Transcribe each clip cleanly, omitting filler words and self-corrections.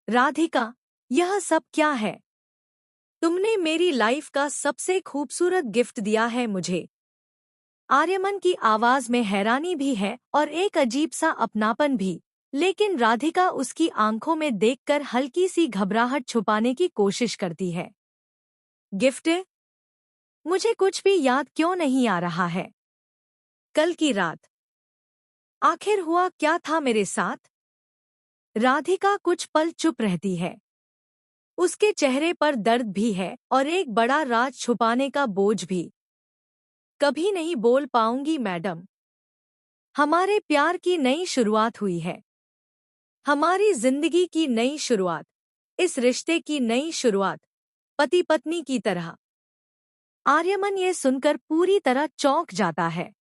राधिका, यह सब क्या है? तुमने मेरी लाइफ का सबसे खूबसूरत गिफ्ट दिया है मुझे। आर्यमन की आवाज में हैरानी भी है और एक अजीब सा अपनापन भी, लेकिन राधिका उसकी आंखों में देखकर हल्की सी घबराहट छुपाने की कोशिश करती है। गिफ्ट? मुझे कुछ भी याद क्यों नहीं आ रहा है। कल की रात आखिर हुआ क्या था मेरे साथ? राधिका कुछ पल चुप रहती है। उसके चेहरे पर दर्द भी है और एक बड़ा राज छुपाने का बोझ भी। कभी नहीं बोल पाऊंगी मैडम। हमारे प्यार की नई शुरुआत हुई है। हमारी जिंदगी की नई शुरुआत। इस रिश्ते की नई शुरुआत। पति पत्नी की तरह। आर्यमन ये सुनकर पूरी तरह चौंक जाता है।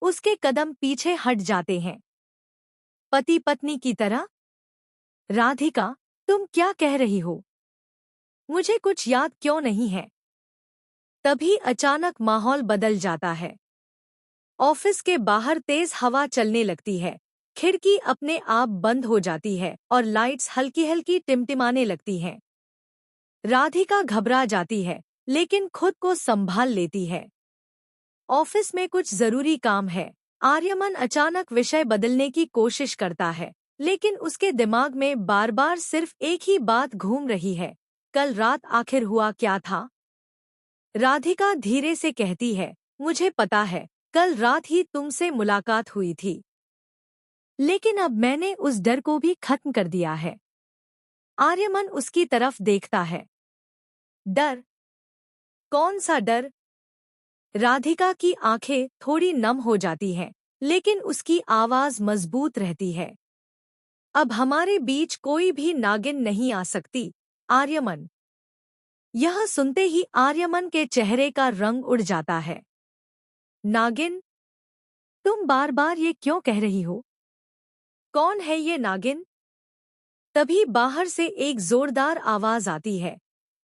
उसके कदम पीछे हट जाते हैं। पति पत्नी की तरह? राधिका, तुम क्या कह रही हो? मुझे कुछ याद क्यों नहीं है? तभी अचानक माहौल बदल जाता है। ऑफिस के बाहर तेज हवा चलने लगती है। खिड़की अपने आप बंद हो जाती है और लाइट्स हल्की हल्की टिमटिमाने लगती हैं। राधिका घबरा जाती है, लेकिन खुद को संभाल लेती है। ऑफिस में कुछ जरूरी काम है। आर्यमन अचानक विषय बदलने की कोशिश करता है, लेकिन उसके दिमाग में बार बार सिर्फ एक ही बात घूम रही है। कल रात आखिर हुआ क्या था? राधिका धीरे से कहती है, मुझे पता है, कल रात ही तुमसे मुलाकात हुई थी। लेकिन अब मैंने उस डर को भी खत्म कर दिया है। आर्यमन उसकी तरफ देखता है। डर? कौन सा डर? राधिका की आंखें थोड़ी नम हो जाती हैं, लेकिन उसकी आवाज मजबूत रहती है। अब हमारे बीच कोई भी नागिन नहीं आ सकती, आर्यमन। यह सुनते ही आर्यमन के चेहरे का रंग उड़ जाता है। नागिन? तुम बार बार ये क्यों कह रही हो? कौन है ये नागिन? तभी बाहर से एक जोरदार आवाज आती है,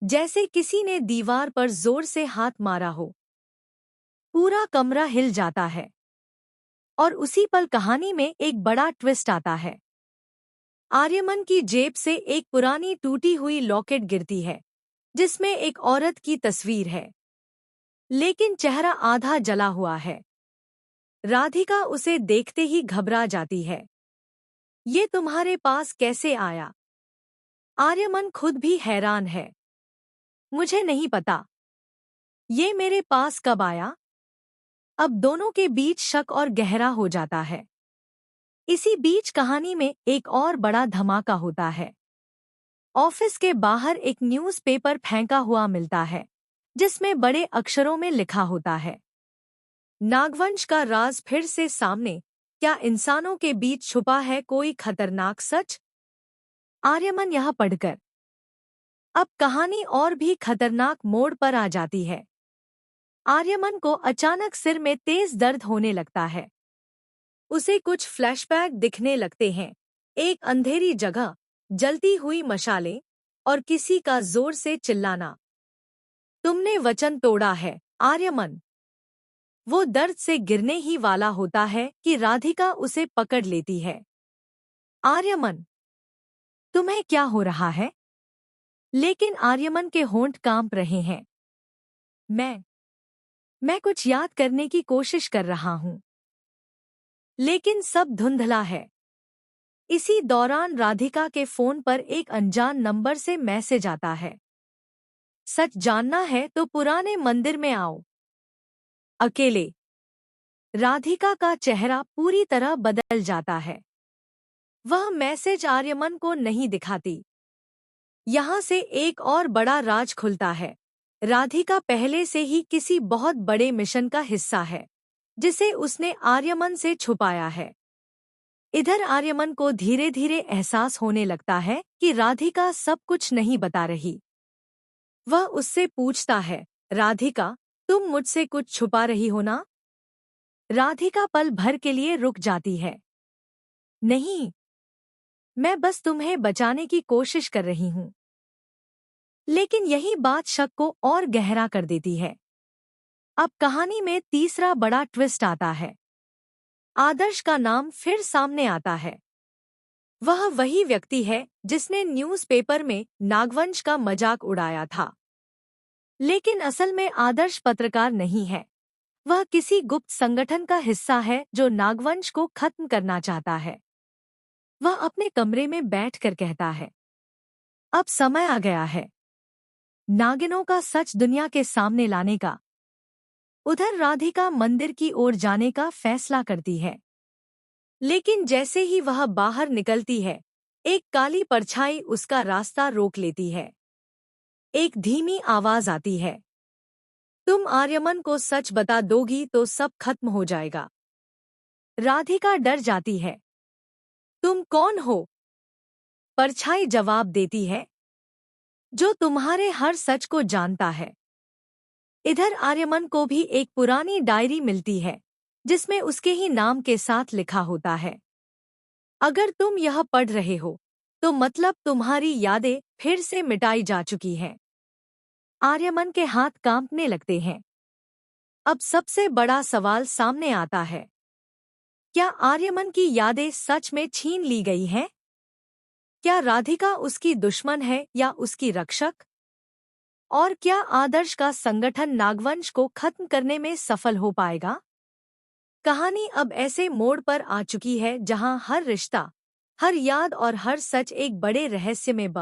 जैसे किसी ने दीवार पर जोर से हाथ मारा हो। पूरा कमरा हिल जाता है। और उसी पल कहानी में एक बड़ा ट्विस्ट आता है। आर्यमन की जेब से एक पुरानी टूटी हुई लॉकेट गिरती है, जिसमें एक औरत की तस्वीर है, लेकिन चेहरा आधा जला हुआ है। राधिका उसे देखते ही घबरा जाती है। ये तुम्हारे पास कैसे आया? आर्यमन खुद भी हैरान है। मुझे नहीं पता। ये मेरे पास कब आया? अब दोनों के बीच शक और गहरा हो जाता है। इसी बीच कहानी में एक और बड़ा धमाका होता है। ऑफिस के बाहर एक न्यूज़पेपर फेंका हुआ मिलता है, जिसमें बड़े अक्षरों में लिखा होता है, नागवंश का राज फिर से सामने। क्या इंसानों के बीच छुपा है कोई खतरनाक सच? आर्यमन यह पढ़कर अब कहानी और भी खतरनाक मोड़ पर आ जाती है। आर्यमन को अचानक सिर में तेज दर्द होने लगता है। उसे कुछ फ्लैशबैक दिखने लगते हैं। एक अंधेरी जगह, जलती हुई मशालें और किसी का जोर से चिल्लाना। तुमने वचन तोड़ा है, आर्यमन। वो दर्द से गिरने ही वाला होता है कि राधिका उसे पकड़ लेती है। आर्यमन, तुम्हें क्या हो रहा है? लेकिन आर्यमन के होंठ कांप रहे हैं। मैं कुछ याद करने की कोशिश कर रहा हूं, लेकिन सब धुंधला है। इसी दौरान राधिका के फोन पर एक अनजान नंबर से मैसेज आता है। सच जानना है तो पुराने मंदिर में आओ। अकेले। राधिका का चेहरा पूरी तरह बदल जाता है। वह मैसेज आर्यमन को नहीं दिखाती। यहाँ से एक और बड़ा राज खुलता है। राधिका पहले से ही किसी बहुत बड़े मिशन का हिस्सा है, जिसे उसने आर्यमन से छुपाया है। इधर आर्यमन को धीरे धीरे एहसास होने लगता है कि राधिका सब कुछ नहीं बता रही। वह उससे पूछता है, राधिका, तुम मुझसे कुछ छुपा रही हो ना? राधिका पल भर के लिए रुक जाती है। नहीं, मैं बस तुम्हें बचाने की कोशिश कर रही हूँ। लेकिन यही बात शक को और गहरा कर देती है। अब कहानी में तीसरा बड़ा ट्विस्ट आता है। आदर्श का नाम फिर सामने आता है। वह वही व्यक्ति है जिसने न्यूज़पेपर में नागवंश का मजाक उड़ाया था, लेकिन असल में आदर्श पत्रकार नहीं है। वह किसी गुप्त संगठन का हिस्सा है जो नागवंश को खत्म करना चाहता है। वह अपने कमरे में बैठकर कहता है, अब समय आ गया है नागिनों का सच दुनिया के सामने लाने का। उधर राधिका मंदिर की ओर जाने का फैसला करती है, लेकिन जैसे ही वह बाहर निकलती है, एक काली परछाई उसका रास्ता रोक लेती है। एक धीमी आवाज आती है, तुम आर्यमन को सच बता दोगी तो सब खत्म हो जाएगा। राधिका डर जाती है। तुम कौन हो? परछाई जवाब देती है, जो तुम्हारे हर सच को जानता है। इधर आर्यमन को भी एक पुरानी डायरी मिलती है, जिसमें उसके ही नाम के साथ लिखा होता है, अगर तुम यह पढ़ रहे हो तो मतलब तुम्हारी यादें फिर से मिटाई जा चुकी हैं। आर्यमन के हाथ कांपने लगते हैं। अब सबसे बड़ा सवाल सामने आता है, क्या आर्यमन की यादें सच में छीन ली गई हैं? क्या राधिका उसकी दुश्मन है या उसकी रक्षक? और क्या आदर्श का संगठन नागवंश को खत्म करने में सफल हो पाएगा? कहानी अब ऐसे मोड़ पर आ चुकी है जहां हर रिश्ता, हर याद और हर सच एक बड़े रहस्य में